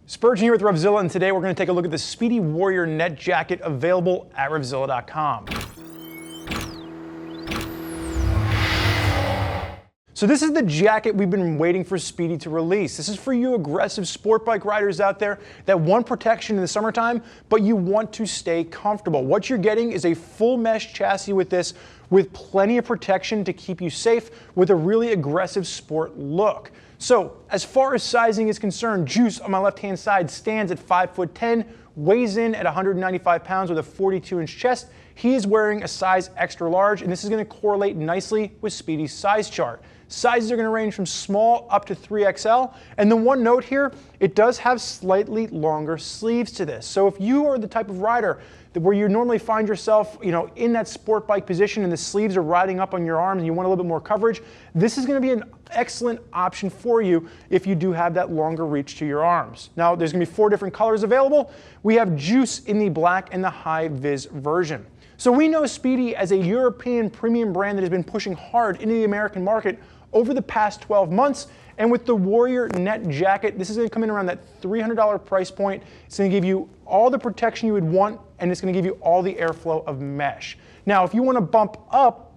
Spurgeon here with RevZilla, and today we're going to take a look at the Spidi Warrior Net Jacket available at RevZilla.com. So this is the jacket we've been waiting for Spidi to release. This is for you aggressive sport bike riders out there that want protection in the summertime, but you want to stay comfortable. What you're getting is a full mesh chassis with this, with plenty of protection to keep you safe with a really aggressive sport look. So as far as sizing is concerned, Juice on my left-hand side stands at 5'10", weighs in at 195 pounds with a 42-inch chest. He is wearing a size extra large, and this is going to correlate nicely with Spidi's size chart. Sizes are going to range from small up to 3XL, and the one note here, it does have slightly longer sleeves to this. So if you are the type of rider where you normally find yourself, in that sport bike position and the sleeves are riding up on your arms and you want a little bit more coverage, this is going to be an excellent option for you if you do have that longer reach to your arms. Now, there's going to be 4 different colors available. We have Juice in the black and the high-vis version. So we know Spidi as a European premium brand that has been pushing hard into the American market over the past 12 months. And with the Warrior Net Jacket, this is going to come in around that $300 price point. It's going to give you all the protection you would want, and it's going to give you all the airflow of mesh. Now, if you want to bump up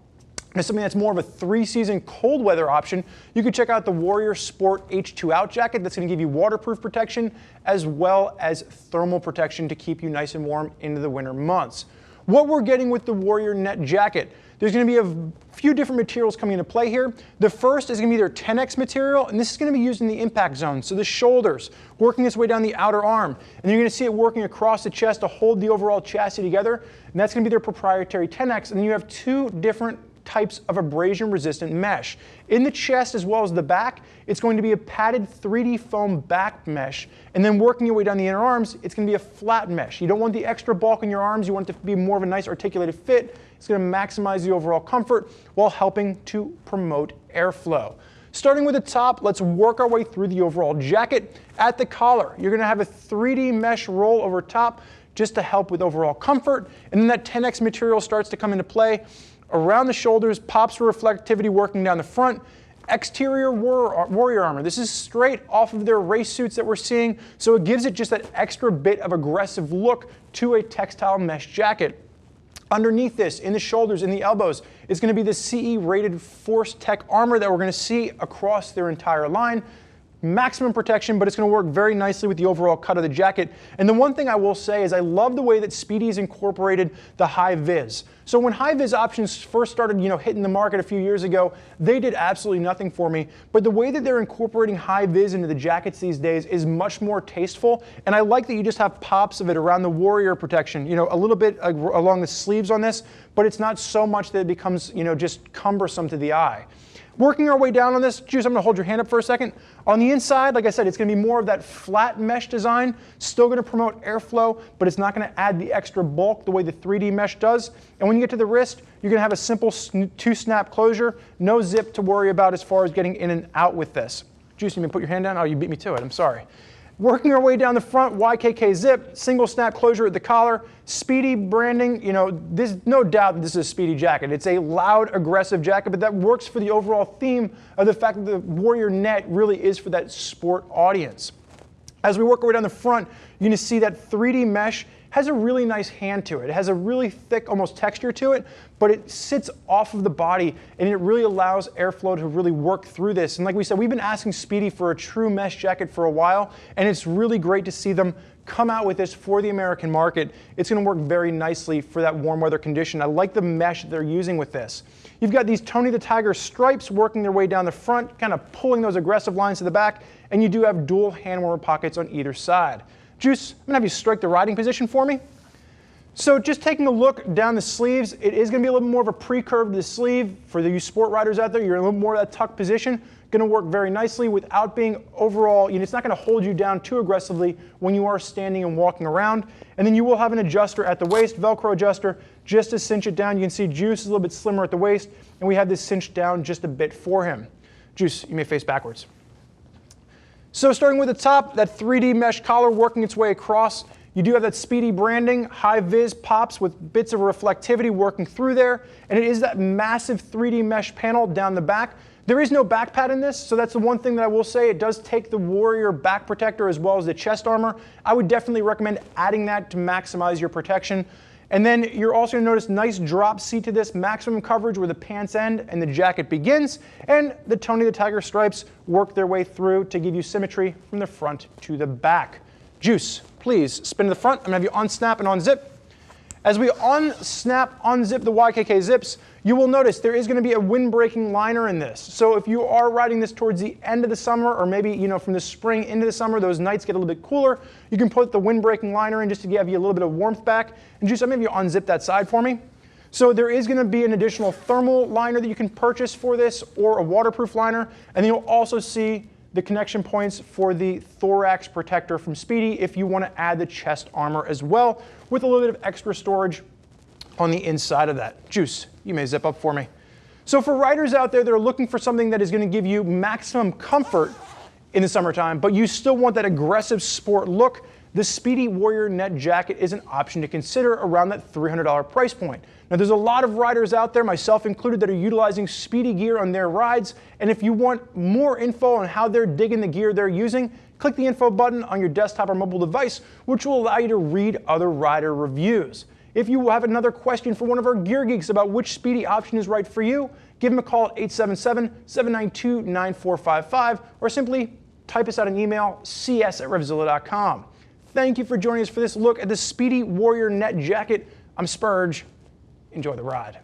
to something that's more of a 3-season cold weather option, you can check out the Warrior Sport H2 Out Jacket. That's going to give you waterproof protection as well as thermal protection to keep you nice and warm into the winter months. What we're getting with the Warrior Net Jacket, there's going to be a few different materials coming into play here. The first is going to be their 10X material, and this is going to be used in the impact zone. So the shoulders, working its way down the outer arm, and you're going to see it working across the chest to hold the overall chassis together, and that's going to be their proprietary 10X. And then you have 2 different types of abrasion-resistant mesh. In the chest as well as the back, it's going to be a padded 3D foam back mesh, and then working your way down the inner arms, it's going to be a flat mesh. You don't want the extra bulk in your arms, you want it to be more of a nice articulated fit. It's going to maximize the overall comfort while helping to promote airflow. Starting with the top, let's work our way through the overall jacket. At the collar, you're going to have a 3D mesh roll over top just to help with overall comfort, and then that 10X material starts to come into play. Around the shoulders, pops for reflectivity working down the front. Exterior warrior armor. This is straight off of their race suits that we're seeing, so it gives it just that extra bit of aggressive look to a textile mesh jacket. Underneath this, in the shoulders, in the elbows, is going to be the CE-rated ForceTech armor that we're going to see across their entire line. Maximum protection, but it's going to work very nicely with the overall cut of the jacket. And the one thing I will say is I love the way that Spidi's incorporated the high-vis. So when high-vis options first started, hitting the market a few years ago, they did absolutely nothing for me. But the way that they're incorporating high-vis into the jackets these days is much more tasteful. And I like that you just have pops of it around the Warrior protection, a little bit along the sleeves on this, but it's not so much that it becomes, just cumbersome to the eye. Working our way down on this, Juice, I'm going to hold your hand up for a second. On the inside, like I said, it's going to be more of that flat mesh design, still going to promote airflow, but it's not going to add the extra bulk the way the 3D mesh does. And when you get to the wrist, you're going to have a simple 2-snap closure, no zip to worry about as far as getting in and out with this. Juice, you may put your hand down? Oh, you beat me to it, I'm sorry. Working our way down the front, YKK zip, single snap closure at the collar, Spidi branding, there's no doubt that this is a Spidi jacket. It's a loud, aggressive jacket, but that works for the overall theme of the fact that the Warrior Net really is for that sport audience. As we work our way down the front, you're going to see that 3D mesh has a really nice hand to it. It has a really thick, almost texture to it, but it sits off of the body, and it really allows airflow to really work through this. And like we said, we've been asking Spidi for a true mesh jacket for a while, and it's really great to see them come out with this for the American market. It's going to work very nicely for that warm weather condition. I like the mesh that they're using with this. You've got these Tony the Tiger stripes working their way down the front, kind of pulling those aggressive lines to the back, and you do have dual hand warmer pockets on either side. Juice, I'm going to have you strike the riding position for me. So just taking a look down the sleeves, it is going to be a little more of a pre-curve to the sleeve. For you sport riders out there, you're in a little more of that tuck position. Going to work very nicely without being overall, it's not going to hold you down too aggressively when you are standing and walking around. And then you will have an adjuster at the waist, Velcro adjuster, just to cinch it down. You can see Juice is a little bit slimmer at the waist, and we have this cinched down just a bit for him. Juice, you may face backwards. So starting with the top, that 3D mesh collar working its way across. You do have that Spidi branding, high-vis pops with bits of reflectivity working through there, and it is that massive 3D mesh panel down the back There is no back pad in this, so that's the one thing that I will say. It does take the Warrior back protector as well as the chest armor. I would definitely recommend adding that to maximize your protection. And then you're also going to notice nice drop seat to this, maximum coverage where the pants end and the jacket begins, and the Tony the Tiger stripes work their way through to give you symmetry from the front to the back. Juice, please spin to the front. I'm going to have you unsnap and unzip. As we unsnap, unzip the YKK zips, you will notice there is going to be a windbreaking liner in this. So if you are riding this towards the end of the summer, or maybe from the spring into the summer, those nights get a little bit cooler, you can put the windbreaking liner in just to give you a little bit of warmth back. And Juice, I'm going to have you unzip that side for me. So there is going to be an additional thermal liner that you can purchase for this, or a waterproof liner. And then you'll also see the connection points for the thorax protector from Spidi if you want to add the chest armor as well, with a little bit of extra storage on the inside of that. Juice, you may zip up for me. So for riders out there that are looking for something that is going to give you maximum comfort in the summertime, but you still want that aggressive sport look, the Spidi Warrior Net Jacket is an option to consider around that $300 price point. Now there's a lot of riders out there, myself included, that are utilizing Spidi gear on their rides, and if you want more info on how they're digging the gear they're using, click the info button on your desktop or mobile device, which will allow you to read other rider reviews. If you have another question for one of our gear geeks about which Spidi option is right for you, give them a call at 877-792-9455, or simply type us out an email, cs@RevZilla.com. Thank you for joining us for this look at the Spidi Warrior Net Jacket. I'm Spurge. Enjoy the ride.